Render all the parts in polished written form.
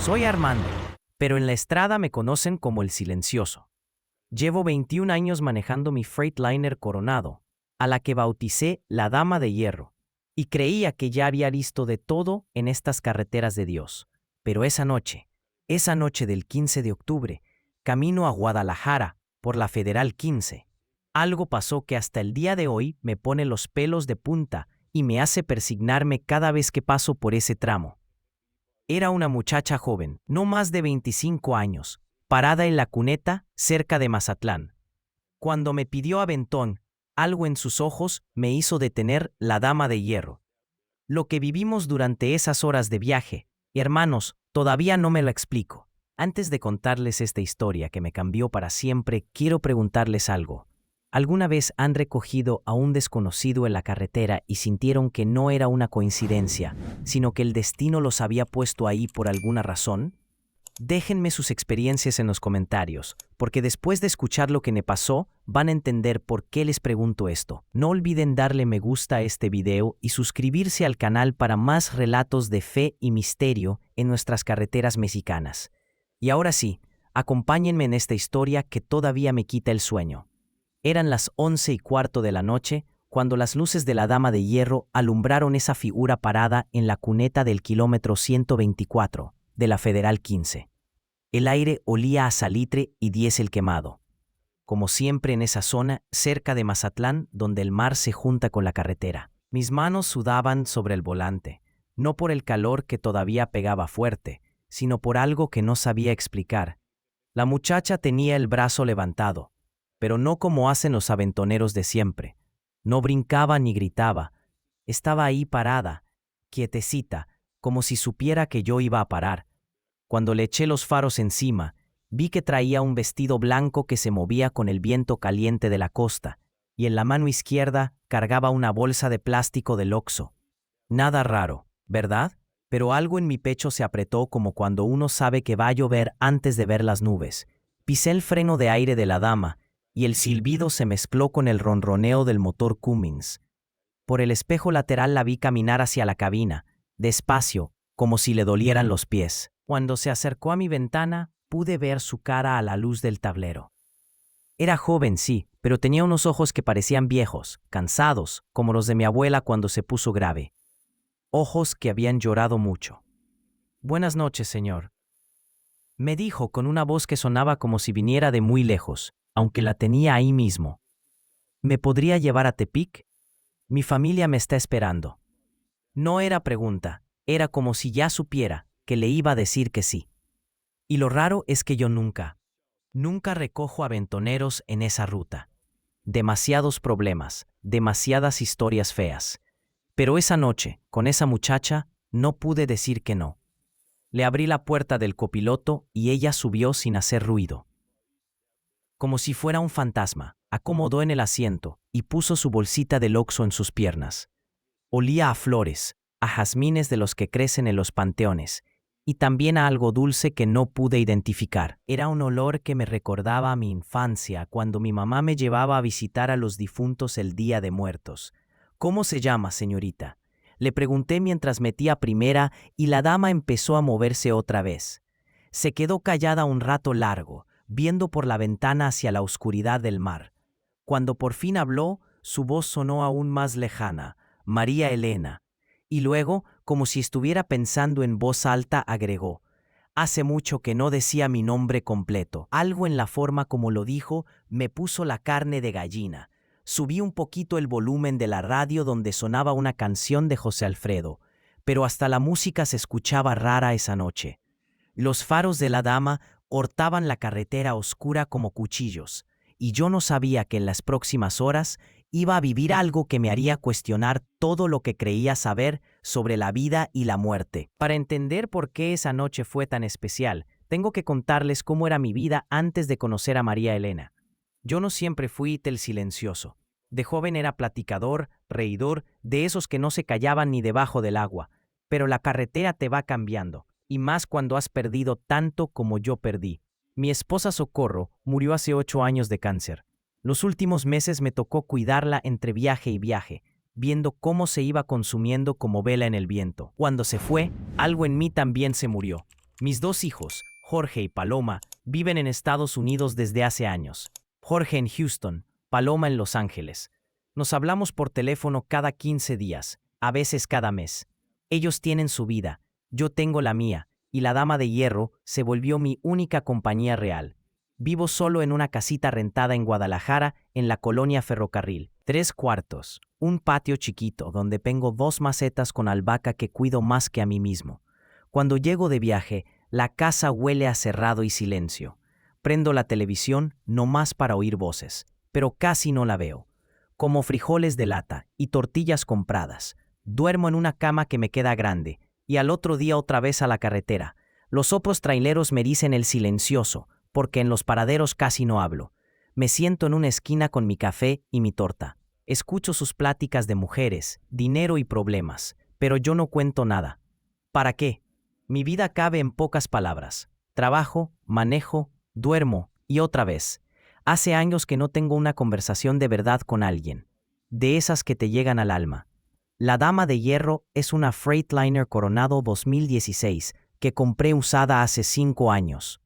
Soy Armando, pero en la estrada me conocen como el silencioso. Llevo 21 años manejando mi Freightliner Coronado, a la que bauticé la Dama de Hierro, y creía que ya había visto de todo en estas carreteras de Dios. Pero esa noche del 15 de octubre, camino a Guadalajara por la Federal 15, algo pasó que hasta el día de hoy me pone los pelos de punta y me hace persignarme cada vez que paso por ese tramo. Era una muchacha joven, no más de 25 años, parada en la cuneta cerca de Mazatlán. Cuando me pidió aventón, algo en sus ojos me hizo detener la Dama de Hierro. Lo que vivimos durante esas horas de viaje, hermanos, todavía no me lo explico. Antes de contarles esta historia que me cambió para siempre, quiero preguntarles algo. ¿Alguna vez han recogido a un desconocido en la carretera y sintieron que no era una coincidencia, sino que el destino los había puesto ahí por alguna razón? Déjenme sus experiencias en los comentarios, porque después de escuchar lo que me pasó, van a entender por qué les pregunto esto. No olviden darle me gusta a este video y suscribirse al canal para más relatos de fe y misterio en nuestras carreteras mexicanas. Y ahora sí, acompáñenme en esta historia que todavía me quita el sueño. Eran las 11:15 de la noche cuando las luces de la Dama de Hierro alumbraron esa figura parada en la cuneta del kilómetro 124 de la Federal 15. El aire olía a salitre y diésel quemado. Como siempre en esa zona, cerca de Mazatlán, donde el mar se junta con la carretera. Mis manos sudaban sobre el volante, no por el calor que todavía pegaba fuerte, sino por algo que no sabía explicar. La muchacha tenía el brazo levantado, pero no como hacen los aventoneros de siempre. No brincaba ni gritaba. Estaba ahí parada, quietecita, como si supiera que yo iba a parar. Cuando le eché los faros encima, vi que traía un vestido blanco que se movía con el viento caliente de la costa, y en la mano izquierda cargaba una bolsa de plástico del Oxxo. Nada raro, ¿verdad? Pero algo en mi pecho se apretó como cuando uno sabe que va a llover antes de ver las nubes. Pisé el freno de aire de la dama, y el silbido se mezcló con el ronroneo del motor Cummins. Por el espejo lateral la vi caminar hacia la cabina, despacio, como si le dolieran los pies. Cuando se acercó a mi ventana, pude ver su cara a la luz del tablero. Era joven, sí, pero tenía unos ojos que parecían viejos, cansados, como los de mi abuela cuando se puso grave. Ojos que habían llorado mucho. «Buenas noches, señor», me dijo con una voz que sonaba como si viniera de muy lejos, aunque la tenía ahí mismo. «¿Me podría llevar a Tepic? Mi familia me está esperando». No era pregunta, era como si ya supiera que le iba a decir que sí. Y lo raro es que yo nunca recojo aventoneros en esa ruta. Demasiados problemas, demasiadas historias feas. Pero esa noche, con esa muchacha, no pude decir que no. Le abrí la puerta del copiloto y ella subió sin hacer ruido. Como si fuera un fantasma, acomodó en el asiento y puso su bolsita del Oxxo en sus piernas. Olía a flores, a jazmines de los que crecen en los panteones, y también a algo dulce que no pude identificar. Era un olor que me recordaba a mi infancia, cuando mi mamá me llevaba a visitar a los difuntos el Día de Muertos. «¿Cómo se llama, señorita?», le pregunté mientras metía primera y la dama empezó a moverse otra vez. Se quedó callada un rato largo, viendo por la ventana hacia la oscuridad del mar. Cuando por fin habló, su voz sonó aún más lejana: «María Elena». Y luego, como si estuviera pensando en voz alta, agregó: «Hace mucho que no decía mi nombre completo». Algo en la forma como lo dijo me puso la carne de gallina. Subí un poquito el volumen de la radio donde sonaba una canción de José Alfredo, pero hasta la música se escuchaba rara esa noche. Los faros de la dama cortaban la carretera oscura como cuchillos, y yo no sabía que en las próximas horas iba a vivir algo que me haría cuestionar todo lo que creía saber sobre la vida y la muerte. Para entender por qué esa noche fue tan especial, tengo que contarles cómo era mi vida antes de conocer a María Elena. Yo no siempre fui el silencioso. De joven era platicador, reidor, de esos que no se callaban ni debajo del agua. Pero la carretera te va cambiando, y más cuando has perdido tanto como yo perdí. Mi esposa Socorro murió hace 8 años de cáncer. Los últimos meses me tocó cuidarla entre viaje y viaje, viendo cómo se iba consumiendo como vela en el viento. Cuando se fue, algo en mí también se murió. Mis dos hijos, Jorge y Paloma, viven en Estados Unidos desde hace años. Jorge en Houston, Paloma en Los Ángeles. Nos hablamos por teléfono cada 15 días, a veces cada mes. Ellos tienen su vida, yo tengo la mía, y la Dama de Hierro se volvió mi única compañía real. Vivo solo en una casita rentada en Guadalajara, en la colonia Ferrocarril. 3 cuartos, un patio chiquito donde tengo 2 macetas con albahaca que cuido más que a mí mismo. Cuando llego de viaje, la casa huele a cerrado y silencio. Prendo la televisión no más para oír voces, pero casi no la veo. Como frijoles de lata y tortillas compradas. Duermo en una cama que me queda grande, y al otro día otra vez a la carretera. Los otros traileros me dicen el silencioso, porque en los paraderos casi no hablo. Me siento en una esquina con mi café y mi torta. Escucho sus pláticas de mujeres, dinero y problemas, pero yo no cuento nada. ¿Para qué? Mi vida cabe en pocas palabras. Trabajo, manejo, duermo y otra vez. Hace años que no tengo una conversación de verdad con alguien, de esas que te llegan al alma. La Dama de Hierro es una Freightliner Coronado 2016 que compré usada hace 5 años.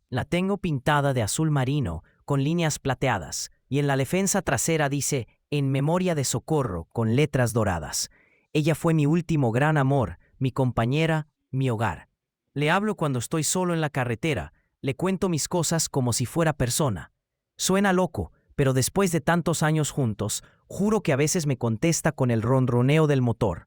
La tengo pintada de azul marino con líneas plateadas y en la defensa trasera dice "En memoria de Socorro" con letras doradas. Ella fue mi último gran amor, mi compañera, mi hogar. Le hablo cuando estoy solo en la carretera, le cuento mis cosas como si fuera persona. Suena loco, pero después de tantos años juntos, juro que a veces me contesta con el ronroneo del motor.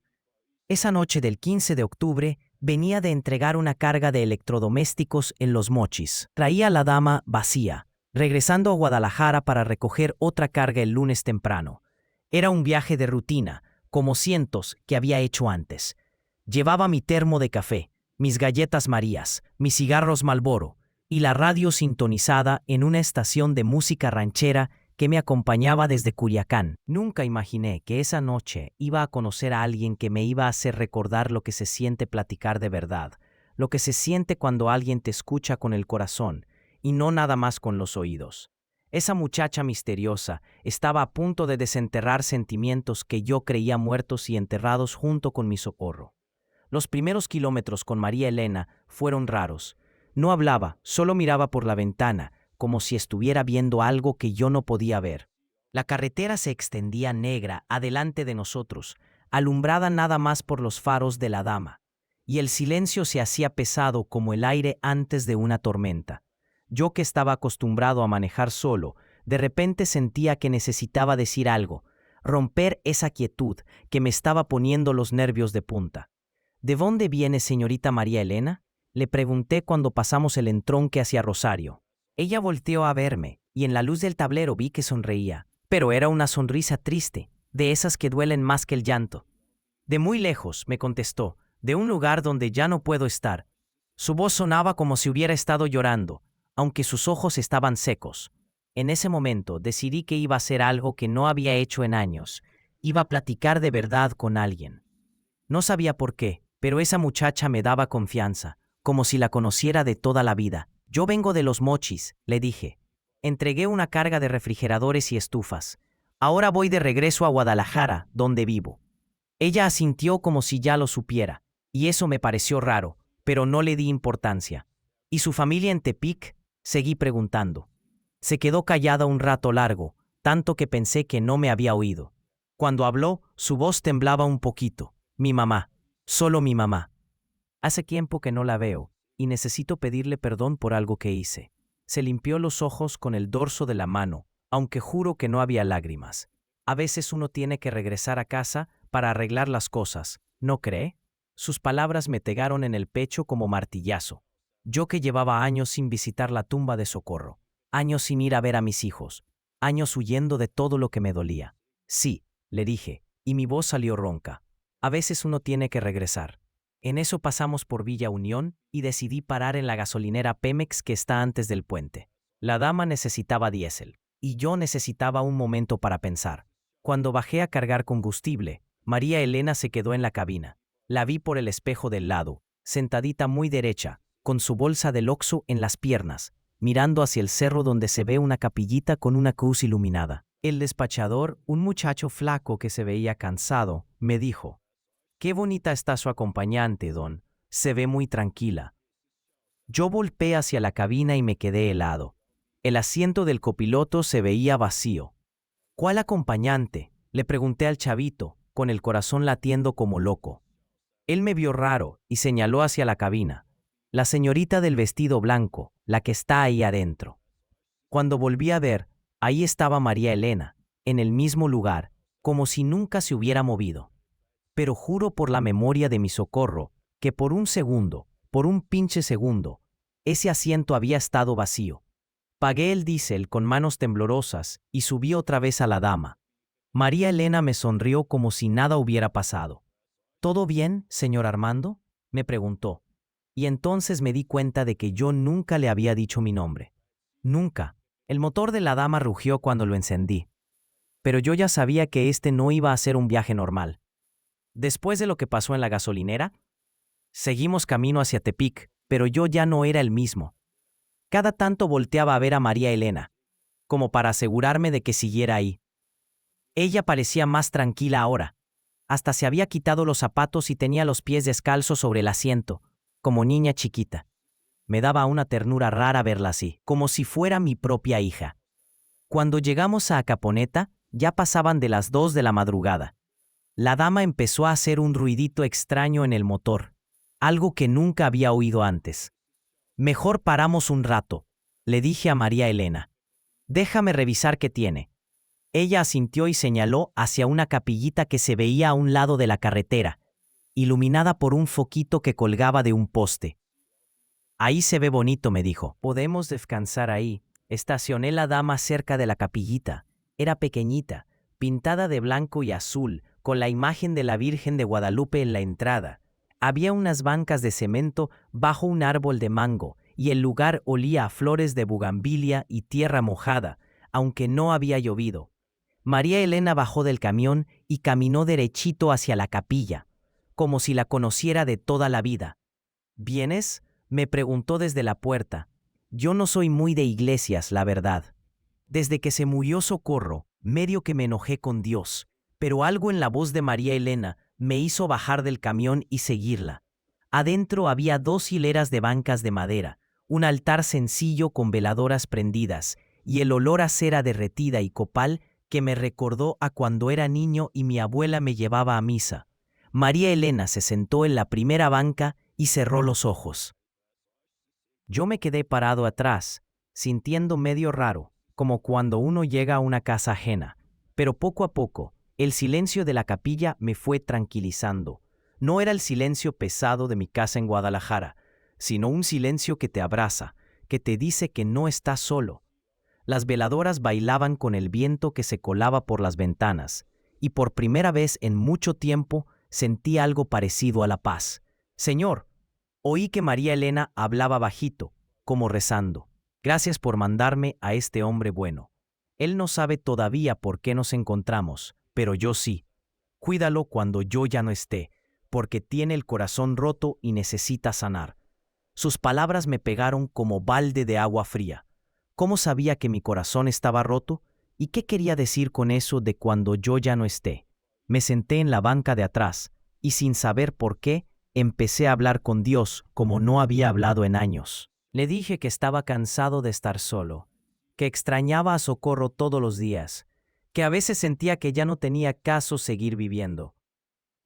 Esa noche del 15 de octubre venía de entregar una carga de electrodomésticos en Los Mochis. Traía a la dama vacía, regresando a Guadalajara para recoger otra carga el lunes temprano. Era un viaje de rutina, como cientos que había hecho antes. Llevaba mi termo de café, mis galletas Marías, mis cigarros Marlboro y la radio sintonizada en una estación de música ranchera que me acompañaba desde Culiacán. Nunca imaginé que esa noche iba a conocer a alguien que me iba a hacer recordar lo que se siente platicar de verdad, lo que se siente cuando alguien te escucha con el corazón y no nada más con los oídos. Esa muchacha misteriosa estaba a punto de desenterrar sentimientos que yo creía muertos y enterrados junto con mi Socorro. Los primeros kilómetros con María Elena fueron raros. No hablaba, solo miraba por la ventana, como si estuviera viendo algo que yo no podía ver. La carretera se extendía negra adelante de nosotros, alumbrada nada más por los faros de la dama, y el silencio se hacía pesado como el aire antes de una tormenta. Yo que estaba acostumbrado a manejar solo, de repente sentía que necesitaba decir algo, romper esa quietud que me estaba poniendo los nervios de punta. ¿De dónde viene, señorita María Elena?, le pregunté cuando pasamos el entronque hacia Rosario. Ella volteó a verme, y en la luz del tablero vi que sonreía, pero era una sonrisa triste, de esas que duelen más que el llanto. De muy lejos, me contestó, de un lugar donde ya no puedo estar. Su voz sonaba como si hubiera estado llorando, aunque sus ojos estaban secos. En ese momento decidí que iba a hacer algo que no había hecho en años. Iba a platicar de verdad con alguien. No sabía por qué, pero esa muchacha me daba confianza, como si la conociera de toda la vida. Yo vengo de Los Mochis, le dije. Entregué una carga de refrigeradores y estufas. Ahora voy de regreso a Guadalajara, donde vivo. Ella asintió como si ya lo supiera, y eso me pareció raro, pero no le di importancia. ¿Y su familia en Tepic?, seguí preguntando. Se quedó callada un rato largo, tanto que pensé que no me había oído. Cuando habló, su voz temblaba un poquito. Mi mamá, solo mi mamá. Hace tiempo que no la veo, y necesito pedirle perdón por algo que hice. Se limpió los ojos con el dorso de la mano, aunque juro que no había lágrimas. A veces uno tiene que regresar a casa para arreglar las cosas, ¿no cree? Sus palabras me pegaron en el pecho como martillazo. Yo que llevaba años sin visitar la tumba de Socorro, años sin ir a ver a mis hijos, años huyendo de todo lo que me dolía. Sí, le dije, y mi voz salió ronca. A veces uno tiene que regresar. En eso pasamos por Villa Unión y decidí parar en la gasolinera Pemex que está antes del puente. La dama necesitaba diésel, y yo necesitaba un momento para pensar. Cuando bajé a cargar combustible, María Elena se quedó en la cabina. La vi por el espejo del lado, sentadita muy derecha, con su bolsa del Oxxo en las piernas, mirando hacia el cerro donde se ve una capillita con una cruz iluminada. El despachador, un muchacho flaco que se veía cansado, me dijo: «Qué bonita está su acompañante, don. Se ve muy tranquila». Yo volteé hacia la cabina y me quedé helado. El asiento del copiloto se veía vacío. ¿Cuál acompañante?, le pregunté al chavito, con el corazón latiendo como loco. Él me vio raro y señaló hacia la cabina. La señorita del vestido blanco, la que está ahí adentro. Cuando volví a ver, ahí estaba María Elena, en el mismo lugar, como si nunca se hubiera movido. Pero juro por la memoria de mi Socorro, que por un segundo, por un pinche segundo, ese asiento había estado vacío. Pagué el diésel con manos temblorosas y subí otra vez a la dama. María Elena me sonrió como si nada hubiera pasado. ¿Todo bien, señor Armando?, me preguntó. Y entonces me di cuenta de que yo nunca le había dicho mi nombre. Nunca. El motor de la dama rugió cuando lo encendí. Pero yo ya sabía que este no iba a ser un viaje normal. Después de lo que pasó en la gasolinera, seguimos camino hacia Tepic, pero yo ya no era el mismo. Cada tanto volteaba a ver a María Elena, como para asegurarme de que siguiera ahí. Ella parecía más tranquila ahora. Hasta se había quitado los zapatos y tenía los pies descalzos sobre el asiento, como niña chiquita. Me daba una ternura rara verla así, como si fuera mi propia hija. Cuando llegamos a Acaponeta, ya pasaban de las 2 de la madrugada. La dama empezó a hacer un ruidito extraño en el motor, algo que nunca había oído antes. Mejor paramos un rato, le dije a María Elena. Déjame revisar qué tiene. Ella asintió y señaló hacia una capillita que se veía a un lado de la carretera, iluminada por un foquito que colgaba de un poste. Ahí se ve bonito, me dijo. Podemos descansar ahí. Estacioné la dama cerca de la capillita. Era pequeñita, pintada de blanco y azul, con la imagen de la Virgen de Guadalupe en la entrada. Había unas bancas de cemento bajo un árbol de mango, y el lugar olía a flores de bugambilia y tierra mojada, aunque no había llovido. María Elena bajó del camión y caminó derechito hacia la capilla, como si la conociera de toda la vida. ¿Vienes?, me preguntó desde la puerta. Yo no soy muy de iglesias, la verdad. Desde que se murió Socorro, medio que me enojé con Dios, pero algo en la voz de María Elena me hizo bajar del camión y seguirla. Adentro había 2 hileras de bancas de madera, un altar sencillo con veladoras prendidas, y el olor a cera derretida y copal que me recordó a cuando era niño y mi abuela me llevaba a misa. María Elena se sentó en la primera banca y cerró los ojos. Yo me quedé parado atrás, sintiendo medio raro, como cuando uno llega a una casa ajena. Pero poco a poco, el silencio de la capilla me fue tranquilizando. No era el silencio pesado de mi casa en Guadalajara, sino un silencio que te abraza, que te dice que no estás solo. Las veladoras bailaban con el viento que se colaba por las ventanas, y por primera vez en mucho tiempo sentí algo parecido a la paz. Señor, oí que María Elena hablaba bajito, como rezando. Gracias por mandarme a este hombre bueno. Él no sabe todavía por qué nos encontramos, pero yo sí. Cuídalo cuando yo ya no esté, porque tiene el corazón roto y necesita sanar. Sus palabras me pegaron como balde de agua fría. ¿Cómo sabía que mi corazón estaba roto? ¿Y qué quería decir con eso de cuando yo ya no esté? Me senté en la banca de atrás, y sin saber por qué, empecé a hablar con Dios como no había hablado en años. Le dije que estaba cansado de estar solo, que extrañaba a Socorro todos los días, que a veces sentía que ya no tenía caso seguir viviendo.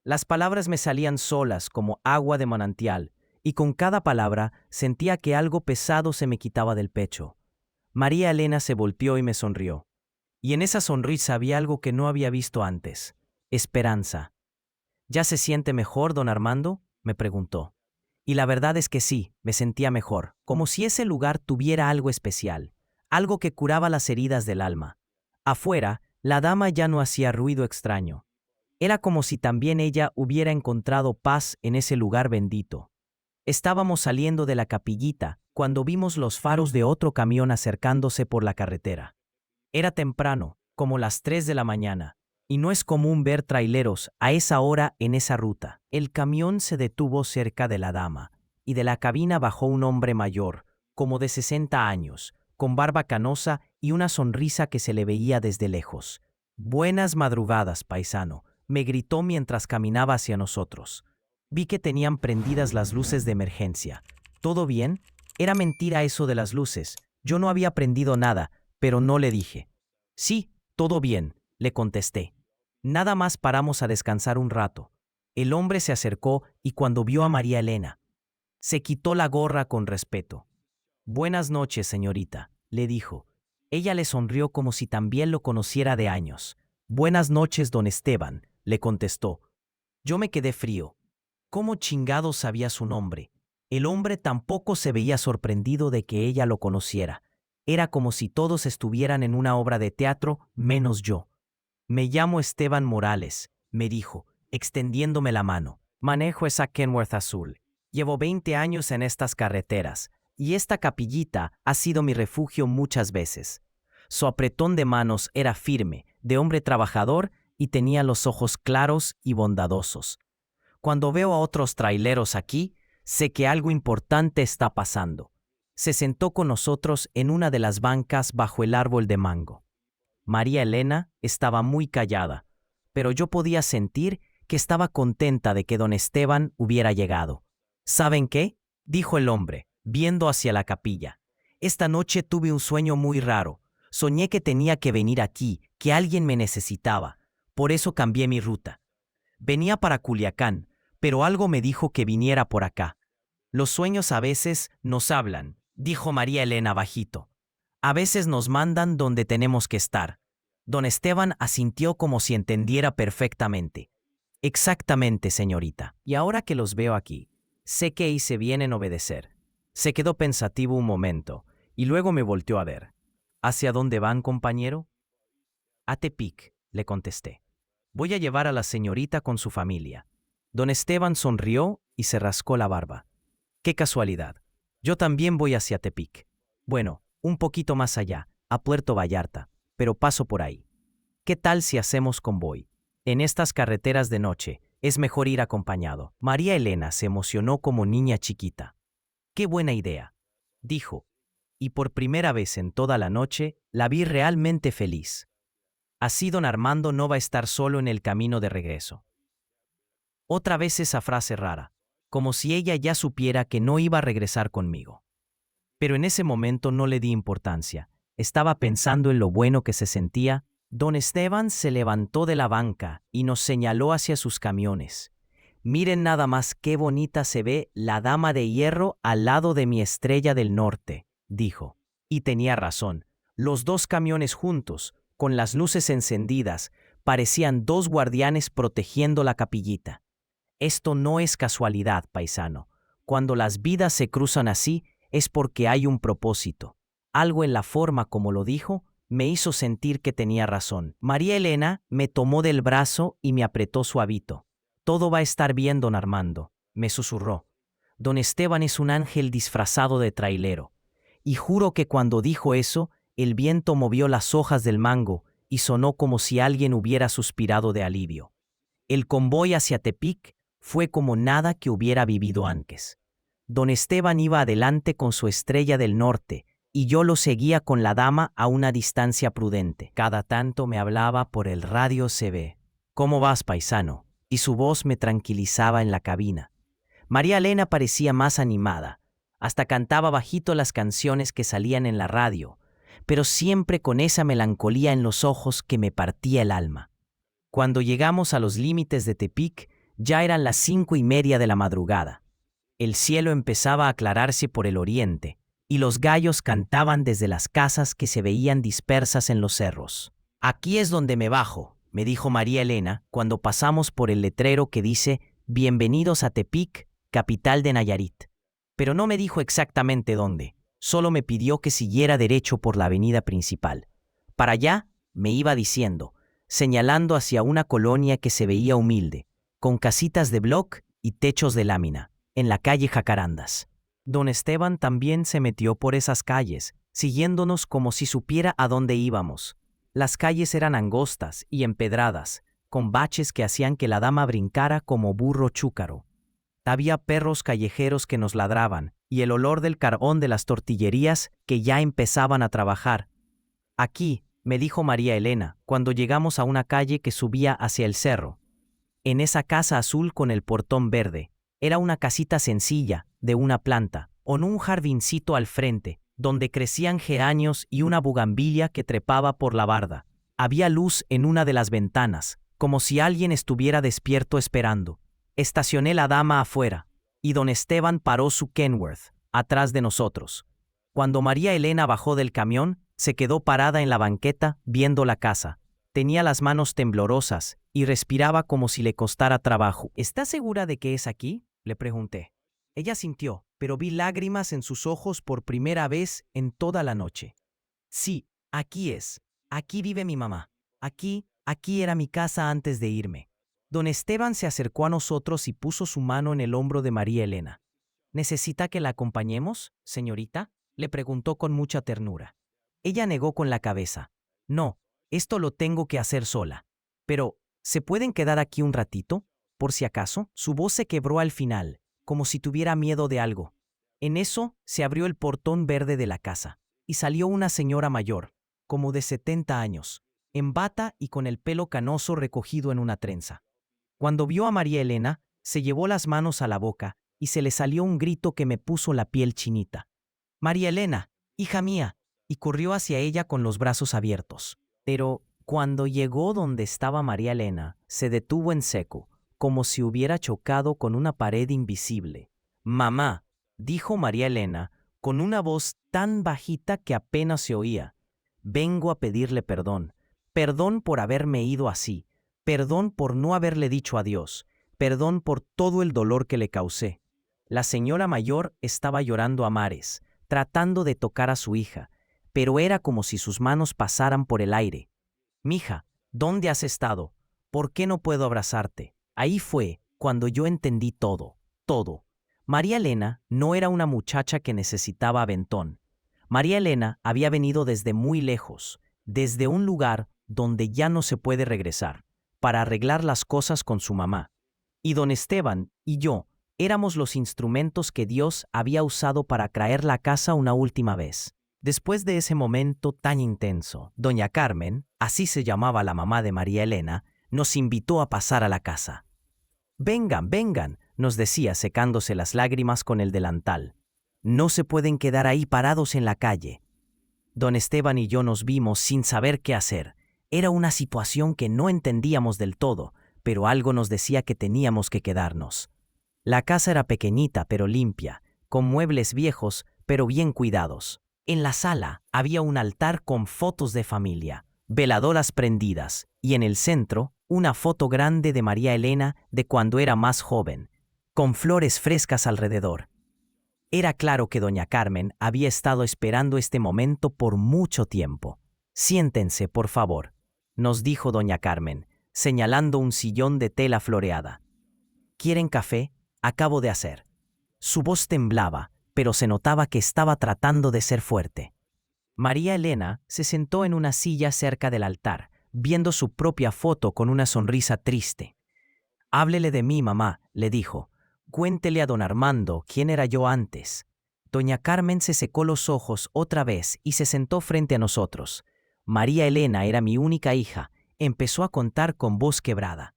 Las palabras me salían solas como agua de manantial, y con cada palabra sentía que algo pesado se me quitaba del pecho. María Elena se volteó y me sonrió. Y en esa sonrisa había algo que no había visto antes: esperanza. ¿Ya se siente mejor, don Armando?, me preguntó. Y la verdad es que sí, me sentía mejor, como si ese lugar tuviera algo especial, algo que curaba las heridas del alma. Afuera, la dama ya no hacía ruido extraño. Era como si también ella hubiera encontrado paz en ese lugar bendito. Estábamos saliendo de la capillita cuando vimos los faros de otro camión acercándose por la carretera. Era temprano, como las 3 de la mañana, y no es común ver traileros a esa hora en esa ruta. El camión se detuvo cerca de la dama, y de la cabina bajó un hombre mayor, como de 60 años, con barba canosa y una sonrisa que se le veía desde lejos. «Buenas madrugadas, paisano», me gritó mientras caminaba hacia nosotros. Vi que tenían prendidas las luces de emergencia. «¿Todo bien?», Era mentira eso de las luces. Yo no había aprendido nada, pero no le dije. Sí, todo bien, le contesté. Nada más paramos a descansar un rato. El hombre se acercó y cuando vio a María Elena, se quitó la gorra con respeto. Buenas noches, señorita, le dijo. Ella le sonrió como si también lo conociera de años. Buenas noches, don Esteban, le contestó. Yo me quedé frío. ¿Cómo chingado sabía su nombre? El hombre tampoco se veía sorprendido de que ella lo conociera. Era como si todos estuvieran en una obra de teatro, menos yo. Me llamo Esteban Morales, me dijo, extendiéndome la mano. Manejo esa Kenworth azul. Llevo 20 años en estas carreteras, y esta capillita ha sido mi refugio muchas veces. Su apretón de manos era firme, de hombre trabajador, y tenía los ojos claros y bondadosos. Cuando veo a otros traileros aquí, sé que algo importante está pasando. Se sentó con nosotros en una de las bancas bajo el árbol de mango. María Elena estaba muy callada, pero yo podía sentir que estaba contenta de que don Esteban hubiera llegado. ¿Saben qué?, dijo el hombre, viendo hacia la capilla. Esta noche tuve un sueño muy raro. Soñé que tenía que venir aquí, que alguien me necesitaba. Por eso cambié mi ruta. Venía para Culiacán, pero algo me dijo que viniera por acá. Los sueños a veces nos hablan, dijo María Elena bajito. A veces nos mandan donde tenemos que estar. Don Esteban asintió como si entendiera perfectamente. Exactamente, señorita. Y ahora que los veo aquí, sé que hice bien en obedecer. Se quedó pensativo un momento, y luego me volteó a ver. ¿Hacia dónde van, compañero? A Tepic, le contesté. Voy a llevar a la señorita con su familia. Don Esteban sonrió y se rascó la barba. ¡Qué casualidad! Yo también voy hacia Tepic. Bueno, un poquito más allá, a Puerto Vallarta, pero paso por ahí. ¿Qué tal si hacemos convoy? En estas carreteras de noche, es mejor ir acompañado. María Elena se emocionó como niña chiquita. ¡Qué buena idea!, dijo, y por primera vez en toda la noche la vi realmente feliz. Así don Armando no va a estar solo en el camino de regreso. Otra vez esa frase rara, como si ella ya supiera que no iba a regresar conmigo. Pero en ese momento no le di importancia. Estaba pensando en lo bueno que se sentía. Don Esteban se levantó de la banca y nos señaló hacia sus camiones. Miren nada más qué bonita se ve la Dama de Hierro al lado de mi Estrella del Norte, dijo. Y tenía razón. Los dos camiones juntos, con las luces encendidas, parecían dos guardianes protegiendo la capillita. Esto no es casualidad, paisano. Cuando las vidas se cruzan así, es porque hay un propósito. Algo en la forma como lo dijo me hizo sentir que tenía razón. María Elena me tomó del brazo y me apretó suavito. Todo va a estar bien, don Armando, me susurró. Don Esteban es un ángel disfrazado de trailero. Y juro que cuando dijo eso, el viento movió las hojas del mango y sonó como si alguien hubiera suspirado de alivio. El convoy hacia Tepic fue como nada que hubiera vivido antes. Don Esteban iba adelante con su Estrella del Norte, y yo lo seguía con la dama a una distancia prudente. Cada tanto me hablaba por el radio CB. ¿Cómo vas, paisano? Y su voz me tranquilizaba en la cabina. María Elena parecía más animada. Hasta cantaba bajito las canciones que salían en la radio, pero siempre con esa melancolía en los ojos que me partía el alma. Cuando llegamos a los límites de Tepic, ya eran las 5:30 de la madrugada. El cielo empezaba a aclararse por el oriente, y los gallos cantaban desde las casas que se veían dispersas en los cerros. Aquí es donde me bajo, me dijo María Elena cuando pasamos por el letrero que dice Bienvenidos a Tepic, capital de Nayarit. Pero no me dijo exactamente dónde, solo me pidió que siguiera derecho por la avenida principal. Para allá, me iba diciendo, señalando hacia una colonia que se veía humilde, con casitas de bloc y techos de lámina, en la calle Jacarandas. Don Esteban también se metió por esas calles, siguiéndonos como si supiera a dónde íbamos. Las calles eran angostas y empedradas, con baches que hacían que la dama brincara como burro chúcaro. Había perros callejeros que nos ladraban, y el olor del carbón de las tortillerías que ya empezaban a trabajar. Aquí, me dijo María Elena, cuando llegamos a una calle que subía hacia el cerro. En esa casa azul con el portón verde, era una casita sencilla, de una planta, con un jardincito al frente, donde crecían geranios y una bugambilia que trepaba por la barda. Había luz en una de las ventanas, como si alguien estuviera despierto esperando. Estacioné la dama afuera, y don Esteban paró su Kenworth, atrás de nosotros. Cuando María Elena bajó del camión, se quedó parada en la banqueta viendo la casa. Tenía las manos temblorosas y respiraba como si le costara trabajo. ¿Estás segura de que es aquí?, le pregunté. Ella sintió, pero vi lágrimas en sus ojos por primera vez en toda la noche. Sí, aquí es. Aquí vive mi mamá. Aquí era mi casa antes de irme. Don Esteban se acercó a nosotros y puso su mano en el hombro de María Elena. ¿Necesita que la acompañemos, señorita?, le preguntó con mucha ternura. Ella negó con la cabeza. No, esto lo tengo que hacer sola. Pero, ¿se pueden quedar aquí un ratito? Por si acaso. Su voz se quebró al final, como si tuviera miedo de algo. En eso, se abrió el portón verde de la casa, y salió una señora mayor, como de 70 años, en bata y con el pelo canoso recogido en una trenza. Cuando vio a María Elena, se llevó las manos a la boca y se le salió un grito que me puso la piel chinita. «María Elena, hija mía», y corrió hacia ella con los brazos abiertos. Pero cuando llegó donde estaba María Elena, se detuvo en seco, como si hubiera chocado con una pared invisible. «Mamá», dijo María Elena, con una voz tan bajita que apenas se oía. «Vengo a pedirle perdón. Perdón por haberme ido así. Perdón por no haberle dicho adiós. Perdón por todo el dolor que le causé». La señora mayor estaba llorando a mares, tratando de tocar a su hija, pero era como si sus manos pasaran por el aire. «Mija, ¿dónde has estado? ¿Por qué no puedo abrazarte?». Ahí fue cuando yo entendí todo, todo. María Elena no era una muchacha que necesitaba aventón. María Elena había venido desde muy lejos, desde un lugar donde ya no se puede regresar, para arreglar las cosas con su mamá. Y don Esteban y yo éramos los instrumentos que Dios había usado para traer la casa una última vez. Después de ese momento tan intenso, doña Carmen, así se llamaba la mamá de María Elena, nos invitó a pasar a la casa. «Vengan, vengan», nos decía secándose las lágrimas con el delantal. «No se pueden quedar ahí parados en la calle». Don Esteban y yo nos vimos sin saber qué hacer. Era una situación que no entendíamos del todo, pero algo nos decía que teníamos que quedarnos. La casa era pequeñita pero limpia, con muebles viejos pero bien cuidados. En la sala había un altar con fotos de familia, veladoras prendidas, y en el centro una foto grande de María Elena de cuando era más joven, con flores frescas alrededor. Era claro que doña Carmen había estado esperando este momento por mucho tiempo. «Siéntense, por favor», nos dijo doña Carmen, señalando un sillón de tela floreada. «¿Quieren café? Acabo de hacer». Su voz temblaba, pero se notaba que estaba tratando de ser fuerte. María Elena se sentó en una silla cerca del altar, viendo su propia foto con una sonrisa triste. «Háblele de mí, mamá», le dijo. «Cuéntele a don Armando quién era yo antes». Doña Carmen se secó los ojos otra vez y se sentó frente a nosotros. María Elena era mi única hija. Empezó a contar con voz quebrada.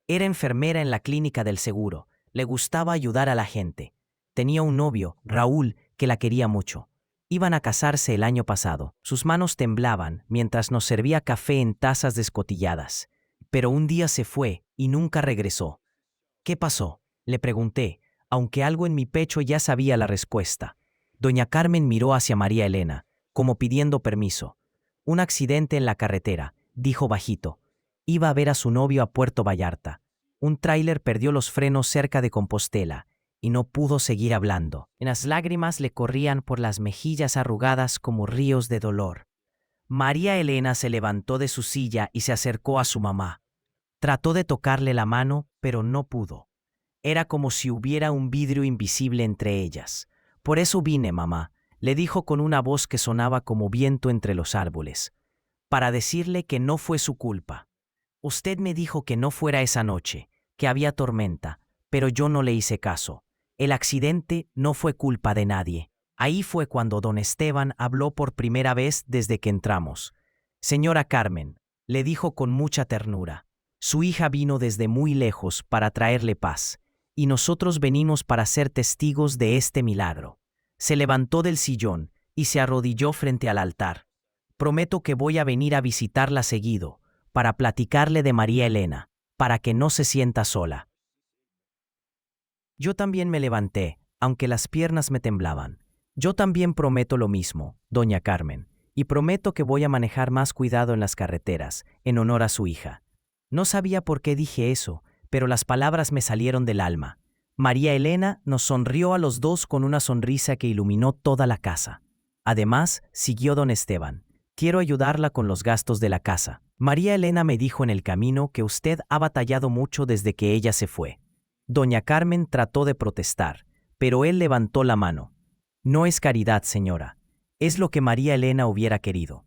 Era enfermera en la clínica del seguro. Le gustaba ayudar a la gente. Tenía un novio, Raúl, que la quería mucho. Iban a casarse el año pasado. Sus manos temblaban mientras nos servía café en tazas descotilladas. Pero un día se fue y nunca regresó. «¿Qué pasó?», le pregunté, aunque algo en mi pecho ya sabía la respuesta. Doña Carmen miró hacia María Elena, como pidiendo permiso. «Un accidente en la carretera», dijo bajito. Iba a ver a su novio a Puerto Vallarta. Un tráiler perdió los frenos cerca de Compostela y no pudo seguir hablando. Las lágrimas le corrían por las mejillas arrugadas como ríos de dolor. María Elena se levantó de su silla y se acercó a su mamá. Trató de tocarle la mano, pero no pudo. Era como si hubiera un vidrio invisible entre ellas. «Por eso vine, mamá», le dijo con una voz que sonaba como viento entre los árboles. «Para decirle que no fue su culpa. Usted me dijo que no fuera esa noche, que había tormenta, pero yo no le hice caso. El accidente no fue culpa de nadie». Ahí fue cuando don Esteban habló por primera vez desde que entramos. «Señora Carmen», le dijo con mucha ternura, «su hija vino desde muy lejos para traerle paz, y nosotros venimos para ser testigos de este milagro. Se levantó del sillón y se arrodilló frente al altar. Prometo que voy a venir a visitarla seguido, para platicarle de María Elena, para que no se sienta sola. Yo también me levanté, aunque las piernas me temblaban. Yo también prometo lo mismo, doña Carmen, y prometo que voy a manejar más cuidado en las carreteras, en honor a su hija. No sabía por qué dije eso, pero las palabras me salieron del alma. María Elena nos sonrió a los dos con una sonrisa que iluminó toda la casa. Además, siguió don Esteban. Quiero ayudarla con los gastos de la casa. María Elena me dijo en el camino que usted ha batallado mucho desde que ella se fue. Doña Carmen trató de protestar, pero él levantó la mano. No es caridad, señora. Es lo que María Elena hubiera querido.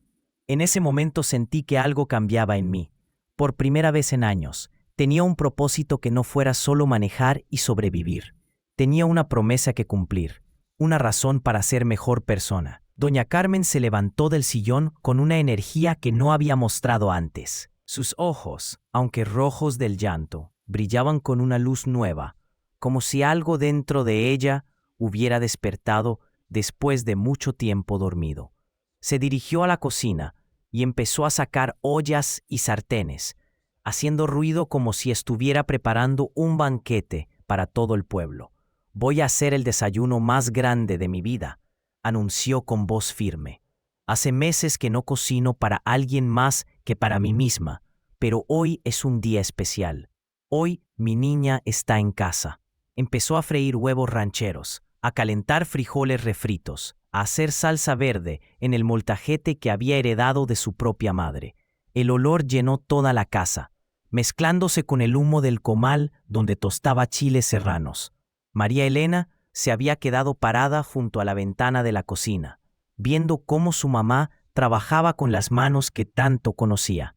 En ese momento sentí que algo cambiaba en mí. Por primera vez en años, tenía un propósito que no fuera solo manejar y sobrevivir. Tenía una promesa que cumplir, una razón para ser mejor persona. Doña Carmen se levantó del sillón con una energía que no había mostrado antes. Sus ojos, aunque rojos del llanto, brillaban con una luz nueva, como si algo dentro de ella hubiera despertado después de mucho tiempo dormido. Se dirigió a la cocina y empezó a sacar ollas y sartenes, haciendo ruido como si estuviera preparando un banquete para todo el pueblo. Voy a hacer el desayuno más grande de mi vida, anunció con voz firme. Hace meses que no cocino para alguien más que para mí misma, pero hoy es un día especial. Hoy mi niña está en casa. Empezó a freír huevos rancheros, a calentar frijoles refritos, a hacer salsa verde en el molcajete que había heredado de su propia madre. El olor llenó toda la casa, mezclándose con el humo del comal donde tostaba chiles serranos. María Elena se había quedado parada junto a la ventana de la cocina, viendo cómo su mamá trabajaba con las manos que tanto conocía.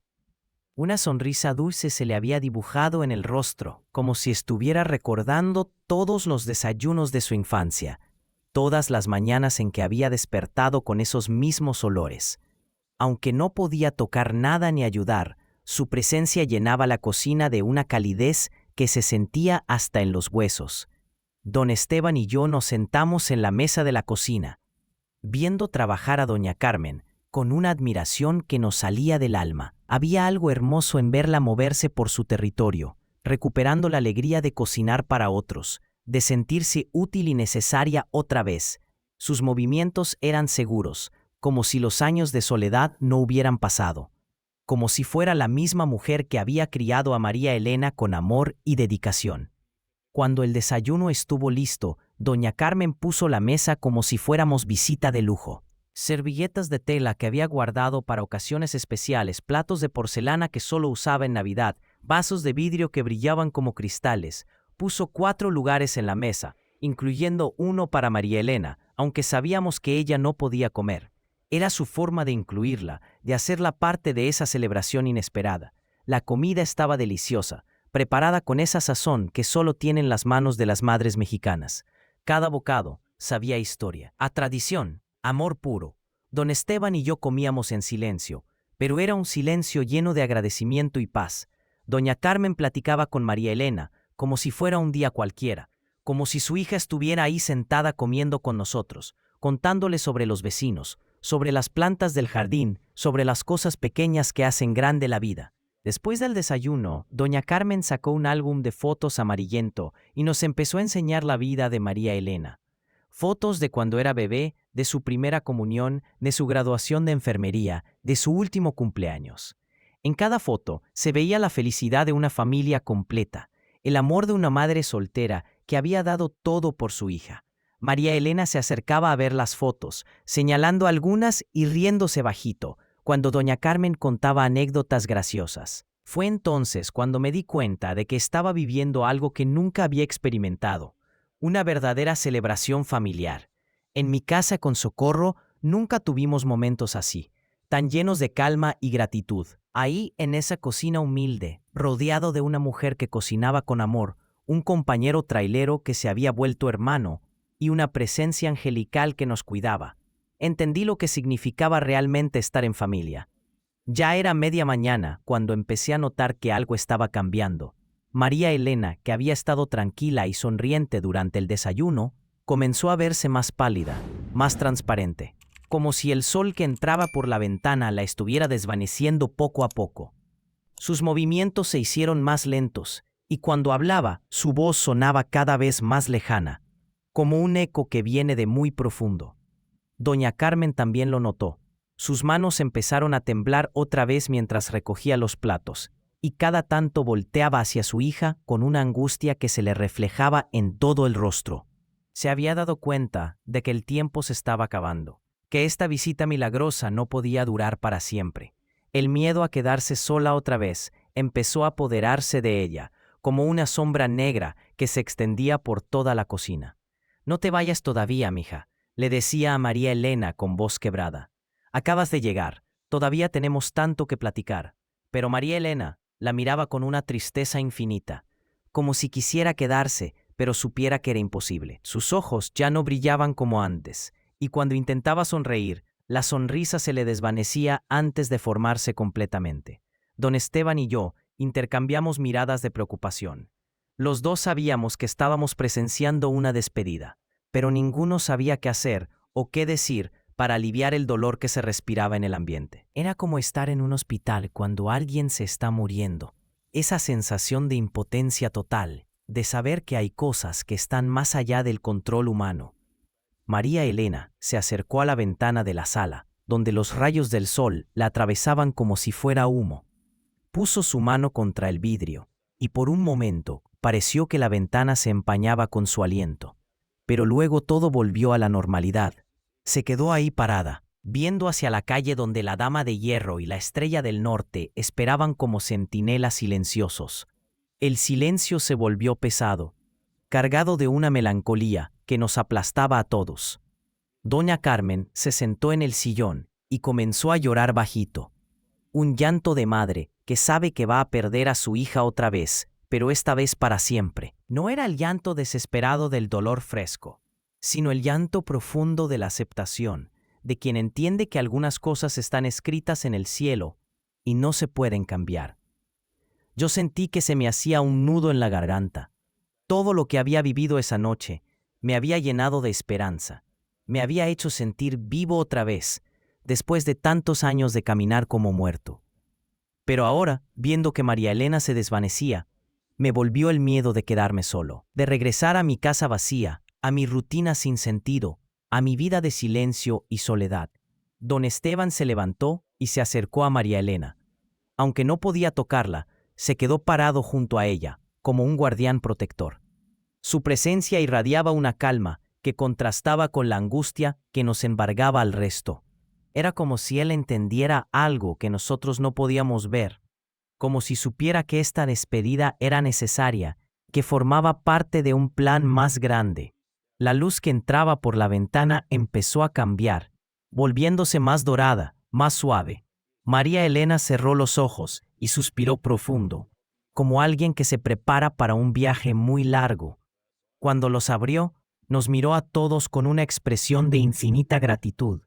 Una sonrisa dulce se le había dibujado en el rostro, como si estuviera recordando todos los desayunos de su infancia, todas las mañanas en que había despertado con esos mismos olores. Aunque no podía tocar nada ni ayudar, su presencia llenaba la cocina de una calidez que se sentía hasta en los huesos. Don Esteban y yo nos sentamos en la mesa de la cocina, viendo trabajar a doña Carmen, con una admiración que nos salía del alma. Había algo hermoso en verla moverse por su territorio, recuperando la alegría de cocinar para otros, de sentirse útil y necesaria otra vez. Sus movimientos eran seguros, como si los años de soledad no hubieran pasado, como si fuera la misma mujer que había criado a María Elena con amor y dedicación. Cuando el desayuno estuvo listo, doña Carmen puso la mesa como si fuéramos visita de lujo. Servilletas de tela que había guardado para ocasiones especiales, platos de porcelana que solo usaba en Navidad, vasos de vidrio que brillaban como cristales. Puso 4 lugares en la mesa, incluyendo uno para María Elena, aunque sabíamos que ella no podía comer. Era su forma de incluirla, de hacerla parte de esa celebración inesperada. La comida estaba deliciosa, preparada con esa sazón que solo tienen las manos de las madres mexicanas. Cada bocado sabía historia, a tradición, amor puro. Don Esteban y yo comíamos en silencio, pero era un silencio lleno de agradecimiento y paz. Doña Carmen platicaba con María Elena, como si fuera un día cualquiera, como si su hija estuviera ahí sentada comiendo con nosotros, contándole sobre los vecinos, sobre las plantas del jardín, sobre las cosas pequeñas que hacen grande la vida. Después del desayuno, doña Carmen sacó un álbum de fotos amarillento y nos empezó a enseñar la vida de María Elena. Fotos de cuando era bebé, de su primera comunión, de su graduación de enfermería, de su último cumpleaños. En cada foto se veía la felicidad de una familia completa, el amor de una madre soltera que había dado todo por su hija. María Elena se acercaba a ver las fotos, señalando algunas y riéndose bajito, cuando doña Carmen contaba anécdotas graciosas. Fue entonces cuando me di cuenta de que estaba viviendo algo que nunca había experimentado, una verdadera celebración familiar. En mi casa con Socorro nunca tuvimos momentos así, tan llenos de calma y gratitud. Ahí, en esa cocina humilde, rodeado de una mujer que cocinaba con amor, un compañero trailero que se había vuelto hermano y una presencia angelical que nos cuidaba, entendí lo que significaba realmente estar en familia. Ya era media mañana cuando empecé a notar que algo estaba cambiando. María Elena, que había estado tranquila y sonriente durante el desayuno, comenzó a verse más pálida, más transparente, como si el sol que entraba por la ventana la estuviera desvaneciendo poco a poco. Sus movimientos se hicieron más lentos, y cuando hablaba, su voz sonaba cada vez más lejana, como un eco que viene de muy profundo. Doña Carmen también lo notó. Sus manos empezaron a temblar otra vez mientras recogía los platos, y cada tanto volteaba hacia su hija con una angustia que se le reflejaba en todo el rostro. Se había dado cuenta de que el tiempo se estaba acabando, que esta visita milagrosa no podía durar para siempre. El miedo a quedarse sola otra vez empezó a apoderarse de ella, como una sombra negra que se extendía por toda la cocina. «No te vayas todavía, mija», le decía a María Elena con voz quebrada. «Acabas de llegar, todavía tenemos tanto que platicar». Pero María Elena la miraba con una tristeza infinita, como si quisiera quedarse, pero supiera que era imposible. Sus ojos ya no brillaban como antes, y cuando intentaba sonreír, la sonrisa se le desvanecía antes de formarse completamente. Don Esteban y yo intercambiamos miradas de preocupación. Los dos sabíamos que estábamos presenciando una despedida, pero ninguno sabía qué hacer o qué decir para aliviar el dolor que se respiraba en el ambiente. Era como estar en un hospital cuando alguien se está muriendo. Esa sensación de impotencia total, de saber que hay cosas que están más allá del control humano. María Elena se acercó a la ventana de la sala, donde los rayos del sol la atravesaban como si fuera humo. Puso su mano contra el vidrio, y por un momento pareció que la ventana se empañaba con su aliento. Pero luego todo volvió a la normalidad. Se quedó ahí parada, viendo hacia la calle donde la Dama de Hierro y la Estrella del Norte esperaban como centinelas silenciosos. El silencio se volvió pesado, cargado de una melancolía que nos aplastaba a todos. Doña Carmen se sentó en el sillón y comenzó a llorar bajito. Un llanto de madre que sabe que va a perder a su hija otra vez, pero esta vez para siempre. No era el llanto desesperado del dolor fresco, sino el llanto profundo de la aceptación, de quien entiende que algunas cosas están escritas en el cielo y no se pueden cambiar. Yo sentí que se me hacía un nudo en la garganta. Todo lo que había vivido esa noche me había llenado de esperanza, me había hecho sentir vivo otra vez, después de tantos años de caminar como muerto. Pero ahora, viendo que María Elena se desvanecía, me volvió el miedo de quedarme solo, de regresar a mi casa vacía, a mi rutina sin sentido, a mi vida de silencio y soledad. Don Esteban se levantó y se acercó a María Elena. Aunque no podía tocarla, se quedó parado junto a ella, como un guardián protector. Su presencia irradiaba una calma que contrastaba con la angustia que nos embargaba al resto. Era como si él entendiera algo que nosotros no podíamos ver, como si supiera que esta despedida era necesaria, que formaba parte de un plan más grande. La luz que entraba por la ventana empezó a cambiar, volviéndose más dorada, más suave. María Elena cerró los ojos y suspiró profundo, como alguien que se prepara para un viaje muy largo. Cuando los abrió, nos miró a todos con una expresión de infinita gratitud,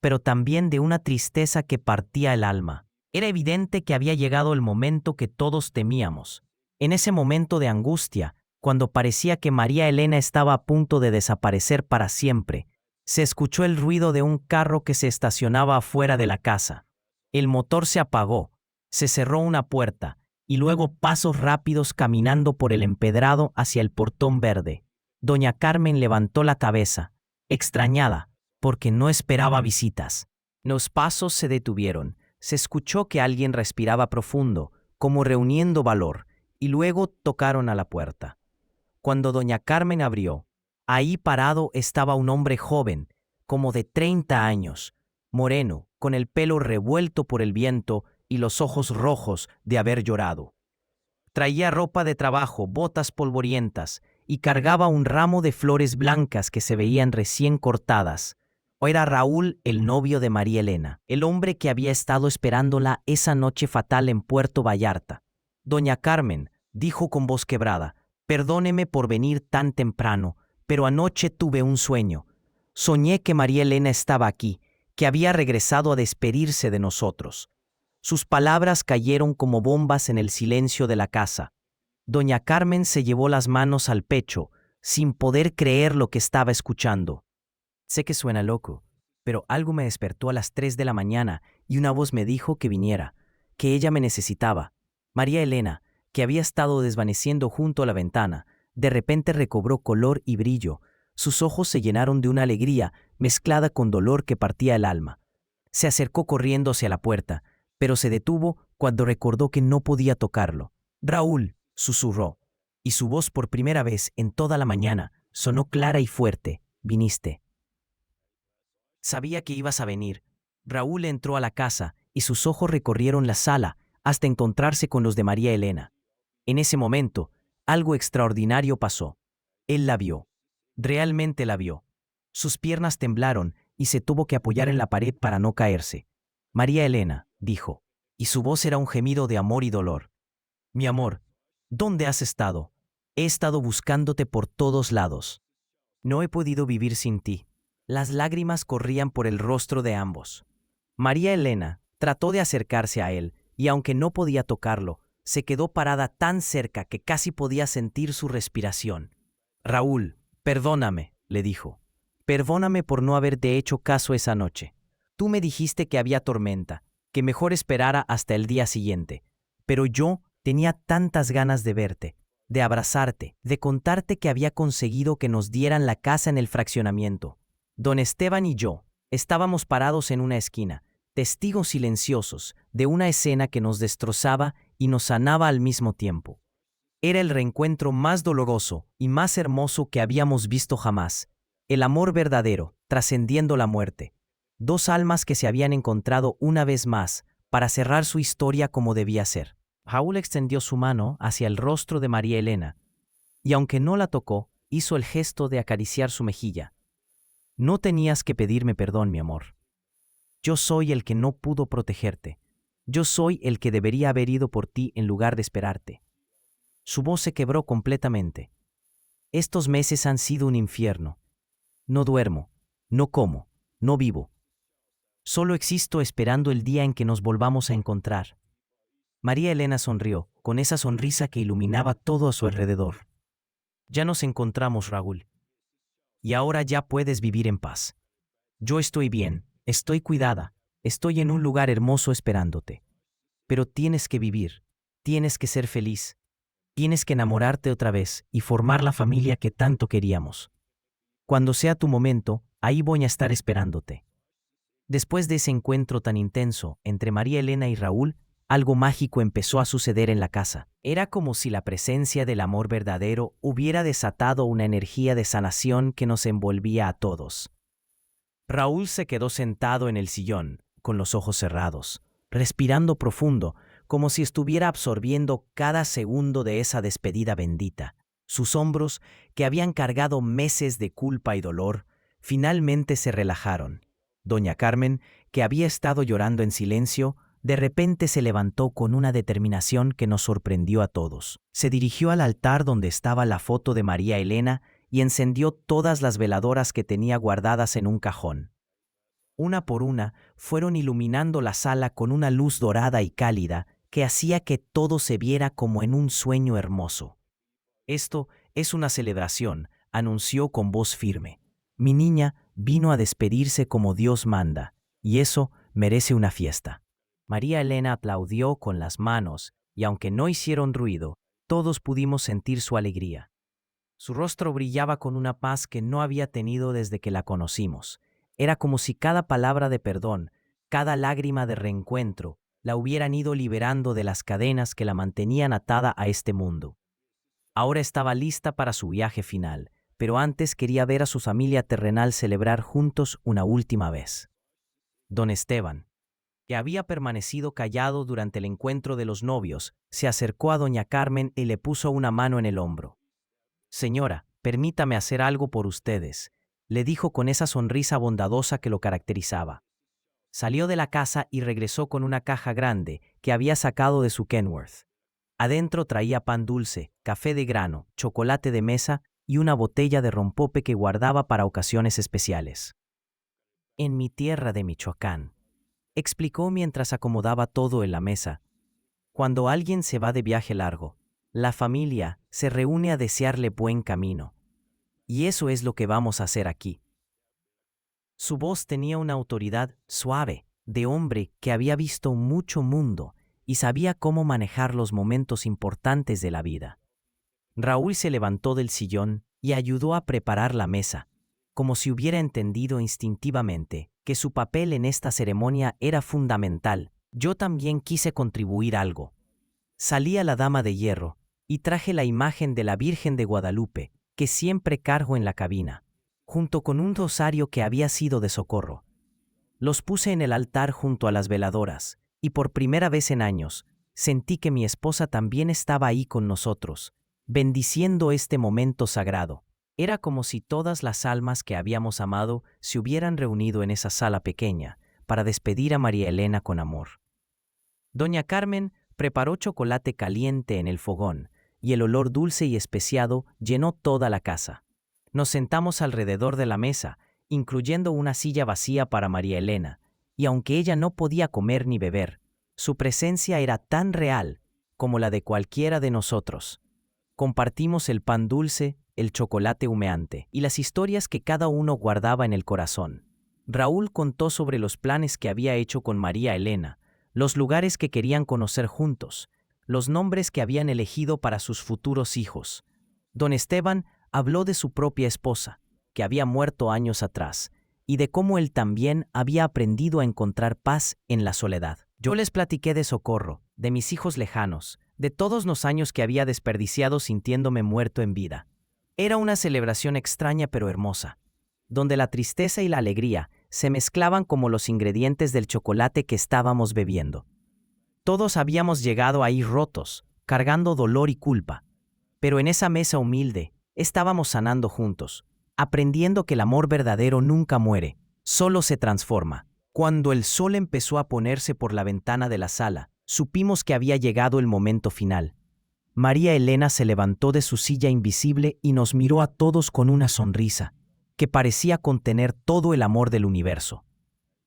pero también de una tristeza que partía el alma. Era evidente que había llegado el momento que todos temíamos. En ese momento de angustia, cuando parecía que María Elena estaba a punto de desaparecer para siempre, se escuchó el ruido de un carro que se estacionaba afuera de la casa. El motor se apagó, se cerró una puerta, y luego pasos rápidos caminando por el empedrado hacia el portón verde. Doña Carmen levantó la cabeza, extrañada, porque no esperaba visitas. Los pasos se detuvieron. Se escuchó que alguien respiraba profundo, como reuniendo valor, y luego tocaron a la puerta. Cuando doña Carmen abrió, ahí parado estaba un hombre joven, como de 30 años, moreno, con el pelo revuelto por el viento y los ojos rojos de haber llorado. Traía ropa de trabajo, botas polvorientas, y cargaba un ramo de flores blancas que se veían recién cortadas. Era Raúl, el novio de María Elena, el hombre que había estado esperándola esa noche fatal en Puerto Vallarta. Doña Carmen, dijo con voz quebrada, perdóneme por venir tan temprano, pero anoche tuve un sueño. Soñé que María Elena estaba aquí, que había regresado a despedirse de nosotros. Sus palabras cayeron como bombas en el silencio de la casa. Doña Carmen se llevó las manos al pecho, sin poder creer lo que estaba escuchando. Sé que suena loco, pero algo me despertó a las 3 de la mañana y una voz me dijo que viniera, que ella me necesitaba. María Elena, que había estado desvaneciendo junto a la ventana, de repente recobró color y brillo. Sus ojos se llenaron de una alegría mezclada con dolor que partía el alma. Se acercó corriendo hacia la puerta, pero se detuvo cuando recordó que no podía tocarlo. Raúl, susurró, y su voz por primera vez en toda la mañana sonó clara y fuerte. Viniste. Sabía que ibas a venir. Raúl entró a la casa y sus ojos recorrieron la sala hasta encontrarse con los de María Elena. En ese momento, algo extraordinario pasó. Él la vio. Realmente la vio. Sus piernas temblaron y se tuvo que apoyar en la pared para no caerse. María Elena, dijo, y su voz era un gemido de amor y dolor. Mi amor, ¿dónde has estado? He estado buscándote por todos lados. No he podido vivir sin ti. Las lágrimas corrían por el rostro de ambos. María Elena trató de acercarse a él, y aunque no podía tocarlo, se quedó parada tan cerca que casi podía sentir su respiración. Raúl, perdóname, le dijo. Perdóname por no haberte hecho caso esa noche. Tú me dijiste que había tormenta, que mejor esperara hasta el día siguiente. Pero yo tenía tantas ganas de verte, de abrazarte, de contarte que había conseguido que nos dieran la casa en el fraccionamiento. Don Esteban y yo estábamos parados en una esquina, testigos silenciosos de una escena que nos destrozaba y nos sanaba al mismo tiempo. Era el reencuentro más doloroso y más hermoso que habíamos visto jamás. El amor verdadero, trascendiendo la muerte. Dos almas que se habían encontrado una vez más para cerrar su historia como debía ser. Raúl extendió su mano hacia el rostro de María Elena, y aunque no la tocó, hizo el gesto de acariciar su mejilla. No tenías que pedirme perdón, mi amor. Yo soy el que no pudo protegerte. Yo soy el que debería haber ido por ti en lugar de esperarte. Su voz se quebró completamente. Estos meses han sido un infierno. No duermo, no como, no vivo. Solo existo esperando el día en que nos volvamos a encontrar. María Elena sonrió, con esa sonrisa que iluminaba todo a su alrededor. Ya nos encontramos, Raúl. Y ahora ya puedes vivir en paz. Yo estoy bien, estoy cuidada, estoy en un lugar hermoso esperándote. Pero tienes que vivir, tienes que ser feliz, tienes que enamorarte otra vez y formar la familia que tanto queríamos. Cuando sea tu momento, ahí voy a estar esperándote. Después de ese encuentro tan intenso entre María Elena y Raúl, algo mágico empezó a suceder en la casa. Era como si la presencia del amor verdadero hubiera desatado una energía de sanación que nos envolvía a todos. Raúl se quedó sentado en el sillón, con los ojos cerrados, respirando profundo, como si estuviera absorbiendo cada segundo de esa despedida bendita. Sus hombros, que habían cargado meses de culpa y dolor, finalmente se relajaron. Doña Carmen, que había estado llorando en silencio, de repente se levantó con una determinación que nos sorprendió a todos. Se dirigió al altar donde estaba la foto de María Elena y encendió todas las veladoras que tenía guardadas en un cajón. Una por una fueron iluminando la sala con una luz dorada y cálida que hacía que todo se viera como en un sueño hermoso. Esto es una celebración, anunció con voz firme. Mi niña vino a despedirse como Dios manda, y eso merece una fiesta. María Elena aplaudió con las manos, y aunque no hicieron ruido, todos pudimos sentir su alegría. Su rostro brillaba con una paz que no había tenido desde que la conocimos. Era como si cada palabra de perdón, cada lágrima de reencuentro, la hubieran ido liberando de las cadenas que la mantenían atada a este mundo. Ahora estaba lista para su viaje final, pero antes quería ver a su familia terrenal celebrar juntos una última vez. Don Esteban, que había permanecido callado durante el encuentro de los novios, se acercó a doña Carmen y le puso una mano en el hombro. Señora, permítame hacer algo por ustedes, le dijo con esa sonrisa bondadosa que lo caracterizaba. Salió de la casa y regresó con una caja grande que había sacado de su Kenworth. Adentro traía pan dulce, café de grano, chocolate de mesa y una botella de rompope que guardaba para ocasiones especiales. En mi tierra de Michoacán, explicó mientras acomodaba todo en la mesa, cuando alguien se va de viaje largo, la familia se reúne a desearle buen camino. Y eso es lo que vamos a hacer aquí. Su voz tenía una autoridad suave, de hombre que había visto mucho mundo y sabía cómo manejar los momentos importantes de la vida. Raúl se levantó del sillón y ayudó a preparar la mesa, como si hubiera entendido instintivamente que su papel en esta ceremonia era fundamental. Yo también quise contribuir algo. Salí a la Dama de Hierro y traje la imagen de la Virgen de Guadalupe, que siempre cargo en la cabina, junto con un rosario que había sido de Socorro. Los puse en el altar junto a las veladoras, y por primera vez en años, sentí que mi esposa también estaba ahí con nosotros, bendiciendo este momento sagrado. Era como si todas las almas que habíamos amado se hubieran reunido en esa sala pequeña para despedir a María Elena con amor. Doña Carmen preparó chocolate caliente en el fogón, y el olor dulce y especiado llenó toda la casa. Nos sentamos alrededor de la mesa, incluyendo una silla vacía para María Elena, y aunque ella no podía comer ni beber, su presencia era tan real como la de cualquiera de nosotros. Compartimos el pan dulce, el chocolate humeante y las historias que cada uno guardaba en el corazón. Raúl contó sobre los planes que había hecho con María Elena, los lugares que querían conocer juntos, los nombres que habían elegido para sus futuros hijos. Don Esteban habló de su propia esposa, que había muerto años atrás, y de cómo él también había aprendido a encontrar paz en la soledad. Yo les platiqué de Socorro, de mis hijos lejanos, de todos los años que había desperdiciado sintiéndome muerto en vida. Era una celebración extraña pero hermosa, donde la tristeza y la alegría se mezclaban como los ingredientes del chocolate que estábamos bebiendo. Todos habíamos llegado ahí rotos, cargando dolor y culpa, pero en esa mesa humilde estábamos sanando juntos, aprendiendo que el amor verdadero nunca muere, solo se transforma. Cuando el sol empezó a ponerse por la ventana de la sala, supimos que había llegado el momento final. María Elena se levantó de su silla invisible y nos miró a todos con una sonrisa, que parecía contener todo el amor del universo.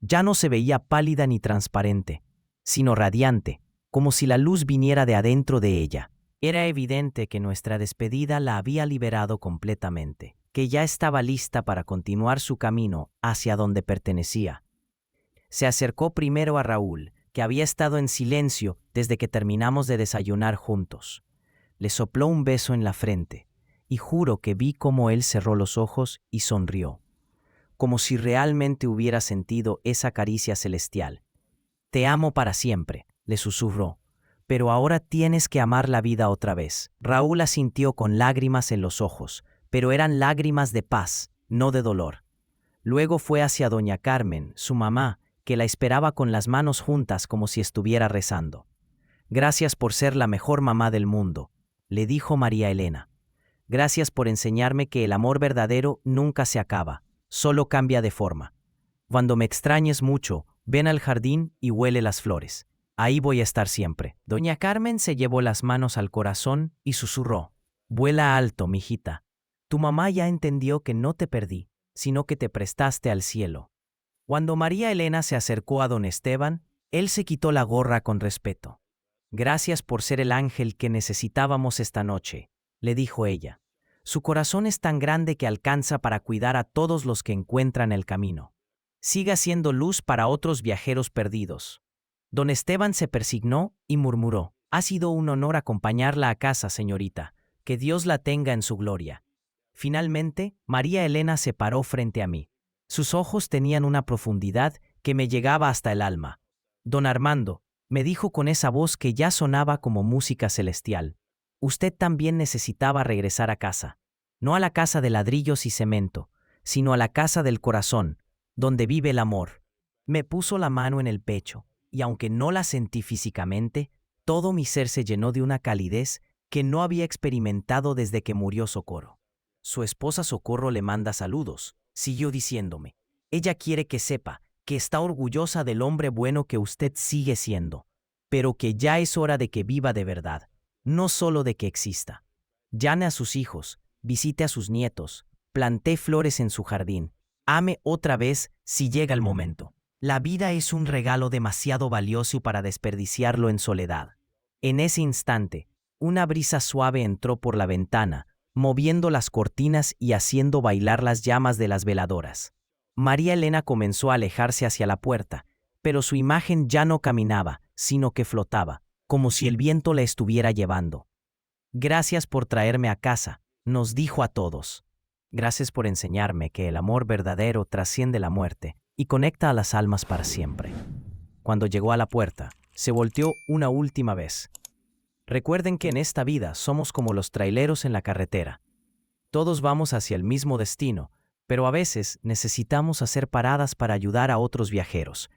Ya no se veía pálida ni transparente, sino radiante, como si la luz viniera de adentro de ella. Era evidente que nuestra despedida la había liberado completamente, que ya estaba lista para continuar su camino hacia donde pertenecía. Se acercó primero a Raúl, que había estado en silencio desde que terminamos de desayunar juntos. Le sopló un beso en la frente, y juro que vi cómo él cerró los ojos y sonrió, como si realmente hubiera sentido esa caricia celestial. «Te amo para siempre», le susurró, «pero ahora tienes que amar la vida otra vez». Raúl asintió con lágrimas en los ojos, pero eran lágrimas de paz, no de dolor. Luego fue hacia doña Carmen, su mamá, que la esperaba con las manos juntas como si estuviera rezando. «Gracias por ser la mejor mamá del mundo», le dijo María Elena. «Gracias por enseñarme que el amor verdadero nunca se acaba, solo cambia de forma. Cuando me extrañes mucho, ven al jardín y huele las flores. Ahí voy a estar siempre». Doña Carmen se llevó las manos al corazón y susurró: «Vuela alto, mijita. Tu mamá ya entendió que no te perdí, sino que te prestaste al cielo». Cuando María Elena se acercó a don Esteban, él se quitó la gorra con respeto. «Gracias por ser el ángel que necesitábamos esta noche», le dijo ella. «Su corazón es tan grande que alcanza para cuidar a todos los que encuentran el camino. Siga siendo luz para otros viajeros perdidos». Don Esteban se persignó y murmuró: «Ha sido un honor acompañarla a casa, señorita. Que Dios la tenga en su gloria». Finalmente, María Elena se paró frente a mí. Sus ojos tenían una profundidad que me llegaba hasta el alma. «Don Armando», me dijo con esa voz que ya sonaba como música celestial, «usted también necesitaba regresar a casa. No a la casa de ladrillos y cemento, sino a la casa del corazón, donde vive el amor». Me puso la mano en el pecho, y aunque no la sentí físicamente, todo mi ser se llenó de una calidez que no había experimentado desde que murió Socorro. «Su esposa Socorro le manda saludos», siguió diciéndome. «Ella quiere que sepa que está orgullosa del hombre bueno que usted sigue siendo, pero que ya es hora de que viva de verdad, no solo de que exista. Llame a sus hijos, visite a sus nietos, plante flores en su jardín, ame otra vez si llega el momento. La vida es un regalo demasiado valioso para desperdiciarlo en soledad». En ese instante, una brisa suave entró por la ventana, moviendo las cortinas y haciendo bailar las llamas de las veladoras. María Elena comenzó a alejarse hacia la puerta, pero su imagen ya no caminaba, sino que flotaba, como si el viento la estuviera llevando. Gracias por traerme a casa, nos dijo a todos. Gracias por enseñarme que el amor verdadero trasciende la muerte y conecta a las almas para siempre. Cuando llegó a la puerta, se volteó una última vez. Recuerden que en esta vida somos como los traileros en la carretera. Todos vamos hacia el mismo destino, pero a veces necesitamos hacer paradas para ayudar a otros viajeros.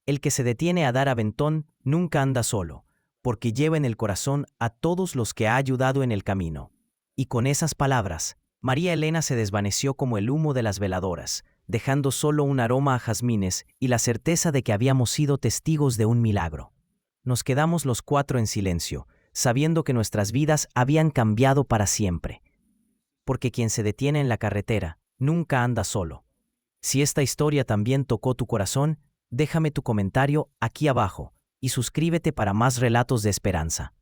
El que se detiene a dar aventón nunca anda solo, porque lleva en el corazón a todos los que ha ayudado en el camino. Y con esas palabras, María Elena se desvaneció como el humo de las veladoras, dejando solo un aroma a jazmines y la certeza de que habíamos sido testigos de un milagro. Nos quedamos los cuatro en silencio, sabiendo que nuestras vidas habían cambiado para siempre. Porque quien se detiene en la carretera nunca anda solo. Si esta historia también tocó tu corazón, déjame tu comentario aquí abajo y suscríbete para más relatos de esperanza.